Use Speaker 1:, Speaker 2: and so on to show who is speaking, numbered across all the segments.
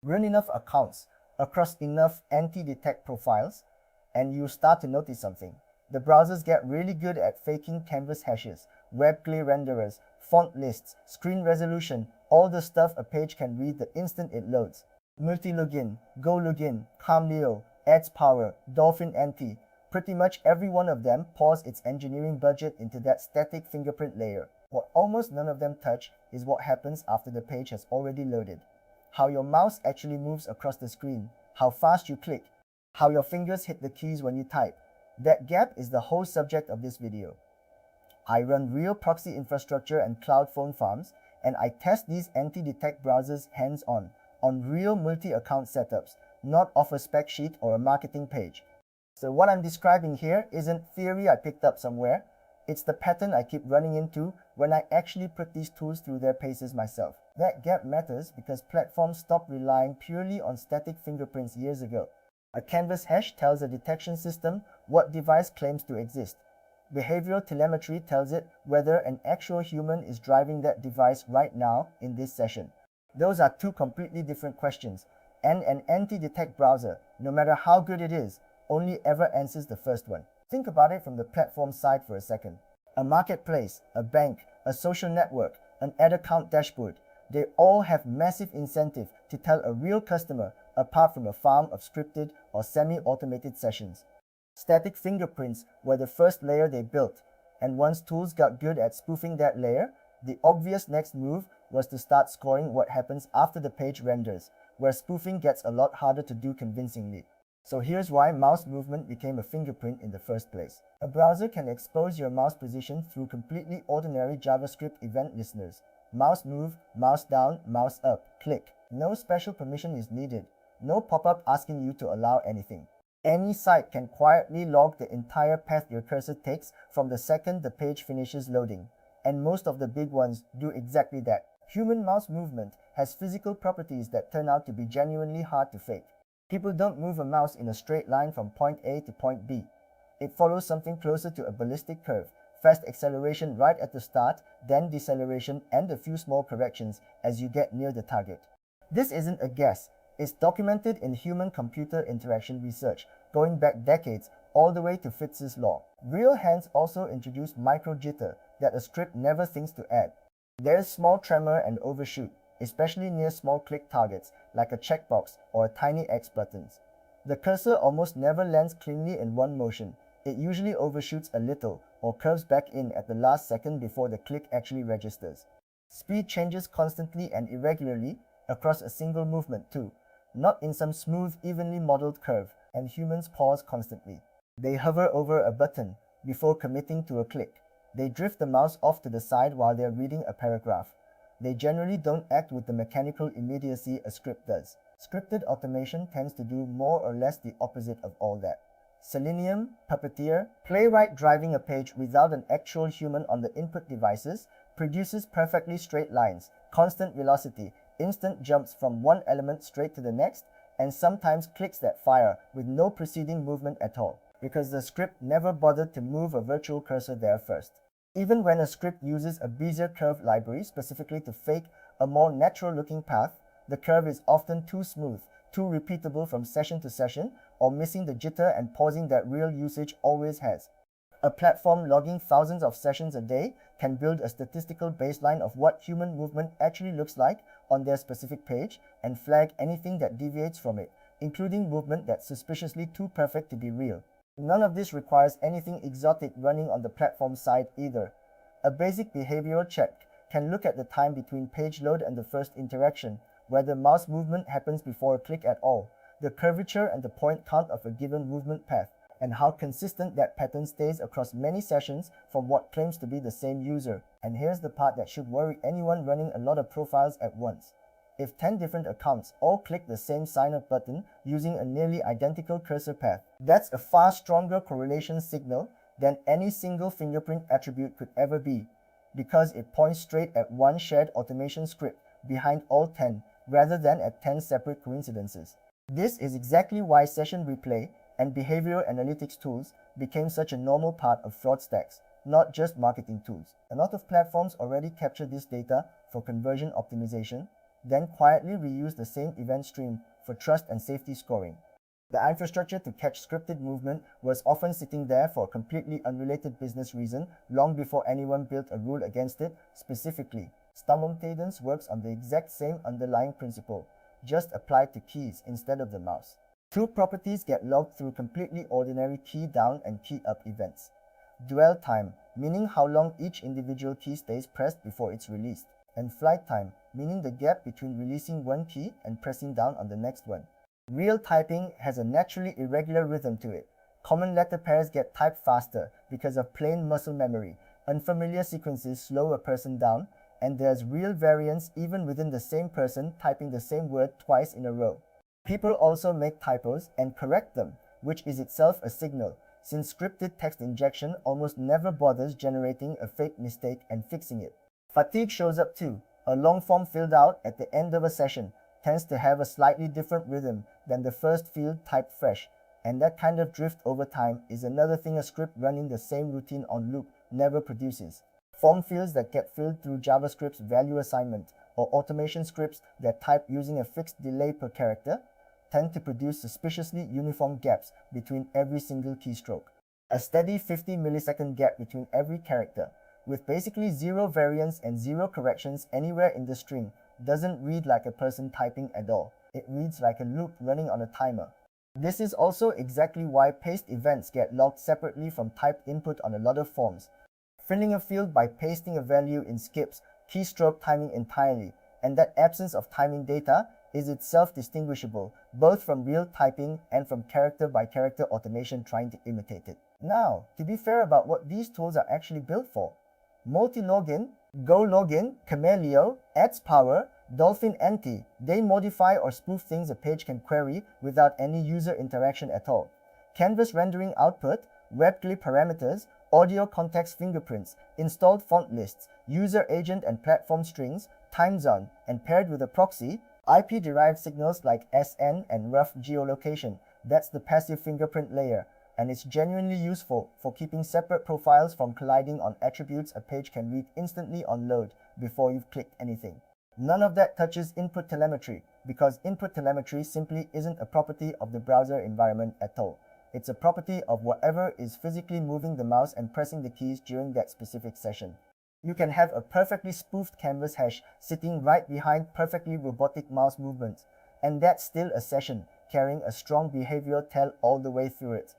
Speaker 1: Run enough accounts across enough anti-detect profiles, and you start to notice something. The browsers get really good at faking canvas hashes, WebGL renderers, font lists, screen resolution, all the stuff a page can read the instant it loads. Multilogin, GoLogin, Camleo, Ads Power, Dolphin Anti, pretty much every one of them pours its engineering budget into that static fingerprint layer. What almost none of them touch is what happens after the page has already loaded. How your mouse actually moves across the screen, how fast you click, how your fingers hit the keys when you type. That gap is the whole subject of this video. I run real proxy infrastructure and cloud phone farms, and I test these anti-detect browsers hands-on, on real multi-account setups, not off a spec sheet or a marketing page. So what I'm describing here isn't theory I picked up somewhere, it's the pattern I keep running into when I actually put these tools through their paces myself. That gap matters because platforms stopped relying purely on static fingerprints years ago. A canvas hash tells a detection system what device claims to exist. Behavioral telemetry tells it whether an actual human is driving that device right now in this session. Those are two completely different questions, and an anti-detect browser, no matter how good it is, only ever answers the first one. Think about it from the platform side for a second. A marketplace, a bank, a social network, an ad account dashboard, they all have massive incentive to tell a real customer apart from a farm of scripted or semi-automated sessions. Static fingerprints were the first layer they built, and once tools got good at spoofing that layer, the obvious next move was to start scoring what happens after the page renders, where spoofing gets a lot harder to do convincingly. So here's why mouse movement became a fingerprint in the first place. A browser can expose your mouse position through completely ordinary JavaScript event listeners. Mouse move, mouse down, mouse up, click. No special permission is needed. No pop-up asking you to allow anything. Any site can quietly log the entire path your cursor takes from the second the page finishes loading. And most of the big ones do exactly that. Human mouse movement has physical properties that turn out to be genuinely hard to fake. People don't move a mouse in a straight line from point A to point B. It follows something closer to a ballistic curve, fast acceleration right at the start, then deceleration and a few small corrections as you get near the target. This isn't a guess. It's documented in human-computer interaction research, going back decades all the way to Fitz's law. Real hands also introduce micro-jitter that a script never thinks to add. There's small tremor and overshoot, especially near small click targets like a checkbox or a tiny X buttons. The cursor almost never lands cleanly in one motion. It usually overshoots a little or curves back in at the last second before the click actually registers. Speed changes constantly and irregularly across a single movement too, not in some smooth, evenly modeled curve, and humans pause constantly. They hover over a button before committing to a click. They drift the mouse off to the side while they're reading a paragraph. They generally don't act with the mechanical immediacy a script does. Scripted automation tends to do more or less the opposite of all that. Selenium, Puppeteer, Playwright driving a page without an actual human on the input devices produces perfectly straight lines, constant velocity, instant jumps from one element straight to the next, and sometimes clicks that fire with no preceding movement at all, because the script never bothered to move a virtual cursor there first. Even when a script uses a Bezier curve library specifically to fake a more natural-looking path, the curve is often too smooth, too repeatable from session to session, or missing the jitter and pausing that real usage always has. A platform logging thousands of sessions a day can build a statistical baseline of what human movement actually looks like on their specific page and flag anything that deviates from it, including movement that's suspiciously too perfect to be real. None of this requires anything exotic running on the platform side either. A basic behavioral check can look at the time between page load and the first interaction, whether mouse movement happens before a click at all, the curvature and the point count of a given movement path, and how consistent that pattern stays across many sessions from what claims to be the same user. And here's the part that should worry anyone running a lot of profiles at once. If 10 different accounts all click the same sign up button using a nearly identical cursor path, that's a far stronger correlation signal than any single fingerprint attribute could ever be, because it points straight at one shared automation script behind all 10 rather than at 10 separate coincidences. This is exactly why session replay and behavioral analytics tools became such a normal part of fraud stacks, not just marketing tools. A lot of platforms already capture this data for conversion optimization, then quietly reuse the same event stream for trust and safety scoring. The infrastructure to catch scripted movement was often sitting there for a completely unrelated business reason long before anyone built a rule against it. Specifically, Cadence works on the exact same underlying principle, just applied to keys instead of the mouse. Two properties get logged through completely ordinary key down and key up events. Dwell time, meaning how long each individual key stays pressed before it's released, and flight time, meaning the gap between releasing one key and pressing down on the next one. Real typing has a naturally irregular rhythm to it. Common letter pairs get typed faster because of plain muscle memory. Unfamiliar sequences slow a person down, and there's real variance even within the same person typing the same word twice in a row. People also make typos and correct them, which is itself a signal, since scripted text injection almost never bothers generating a fake mistake and fixing it. Fatigue shows up too. A long form filled out at the end of a session tends to have a slightly different rhythm than the first field typed fresh, and that kind of drift over time is another thing a script running the same routine on loop never produces. Form fields that get filled through JavaScript's value assignment or automation scripts that type using a fixed delay per character tend to produce suspiciously uniform gaps between every single keystroke. A steady 50 millisecond gap between every character, with basically zero variance and zero corrections anywhere in the string, doesn't read like a person typing at all. It reads like a loop running on a timer. This is also exactly why paste events get logged separately from typed input on a lot of forms. Filling a field by pasting a value in skips keystroke timing entirely, and that absence of timing data is itself distinguishable both from real typing and from character-by-character automation trying to imitate it. Now, to be fair about what these tools are actually built for, multilogin, GoLogin, Camelio, adds power, Dolphin Anti, they modify or spoof things a page can query without any user interaction at all. Canvas rendering output, WebGL parameters, audio context fingerprints, installed font lists, user agent and platform strings, time zone, and paired with a proxy, IP-derived signals like SN and rough geolocation. That's the passive fingerprint layer, and it's genuinely useful for keeping separate profiles from colliding on attributes a page can read instantly on load before you've clicked anything. None of that touches input telemetry, because input telemetry simply isn't a property of the browser environment at all. It's a property of whatever is physically moving the mouse and pressing the keys during that specific session. You can have a perfectly spoofed canvas hash sitting right behind perfectly robotic mouse movements, and that's still a session carrying a strong behavioral tell all the way through it.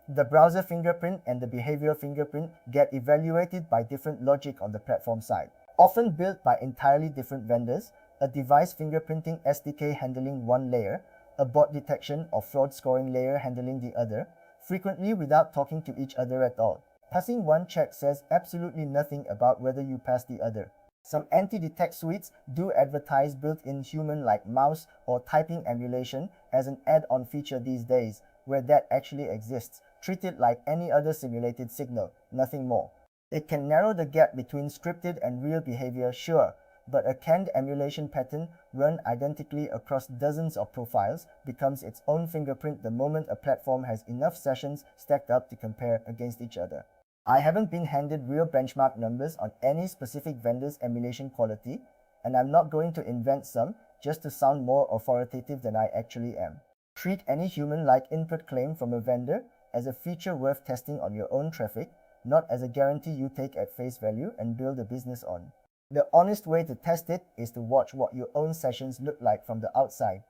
Speaker 1: The browser fingerprint and the behavior fingerprint get evaluated by different logic on the platform side, often built by entirely different vendors, a device fingerprinting SDK handling one layer, a bot detection or fraud scoring layer handling the other, frequently without talking to each other at all. Passing one check says absolutely nothing about whether you pass the other. Some anti-detect suites do advertise built-in human-like mouse or typing emulation as an add-on feature these days, where that actually exists. Treat it like any other simulated signal, nothing more. It can narrow the gap between scripted and real behavior, sure, but a canned emulation pattern run identically across dozens of profiles becomes its own fingerprint the moment a platform has enough sessions stacked up to compare against each other. I haven't been handed real benchmark numbers on any specific vendor's emulation quality, and I'm not going to invent some just to sound more authoritative than I actually am. Treat any human-like input claim from a vendor as a feature worth testing on your own traffic, not as a guarantee you take at face value and build a business on. The honest way to test it is to watch what your own sessions look like from the outside,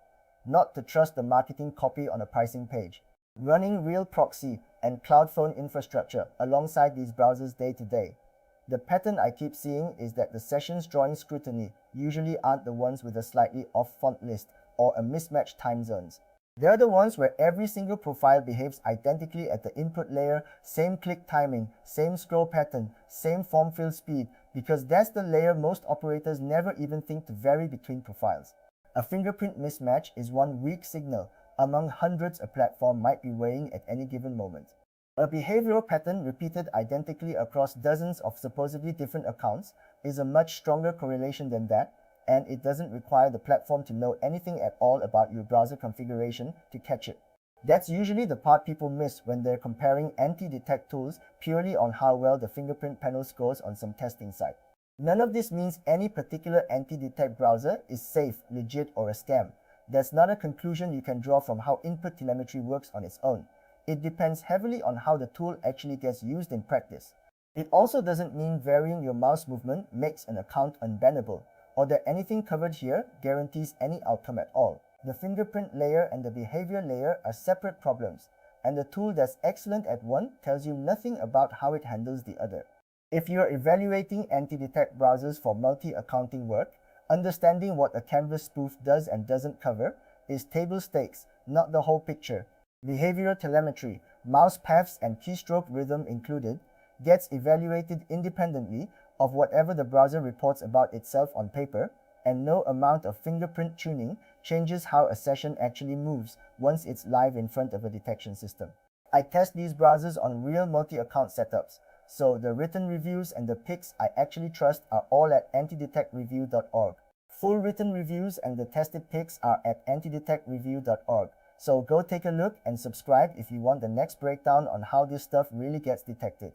Speaker 1: not to trust the marketing copy on a pricing page. Running real proxy and cloud phone infrastructure alongside these browsers day to day, the pattern I keep seeing is that the sessions drawing scrutiny usually aren't the ones with a slightly off font list or a mismatched time zones. They're the ones where every single profile behaves identically at the input layer, same click timing, same scroll pattern, same form fill speed, because that's the layer most operators never even think to vary between profiles. A fingerprint mismatch is one weak signal among hundreds a platform might be weighing at any given moment. A behavioral pattern repeated identically across dozens of supposedly different accounts is a much stronger correlation than that, and it doesn't require the platform to know anything at all about your browser configuration to catch it. That's usually the part people miss when they're comparing anti-detect tools purely on how well the fingerprint panel scores on some testing site. None of this means any particular anti-detect browser is safe, legit, or a scam. That's not a conclusion you can draw from how input telemetry works on its own. It depends heavily on how the tool actually gets used in practice. It also doesn't mean varying your mouse movement makes an account unbannable, or that anything covered here guarantees any outcome at all. The fingerprint layer and the behavior layer are separate problems, and the tool that's excellent at one tells you nothing about how it handles the other. If you're evaluating anti-detect browsers for multi-accounting work, understanding what a canvas spoof does and doesn't cover is table stakes, not the whole picture. Behavioral telemetry, mouse paths and keystroke rhythm included, gets evaluated independently of whatever the browser reports about itself on paper, and no amount of fingerprint tuning changes how a session actually moves once it's live in front of a detection system. I test these browsers on real multi-account setups, so the written reviews and the picks I actually trust are all at antidetectreview.org. Full written reviews and the tested picks are at antidetectreview.org. So go take a look and subscribe if you want the next breakdown on how this stuff really gets detected.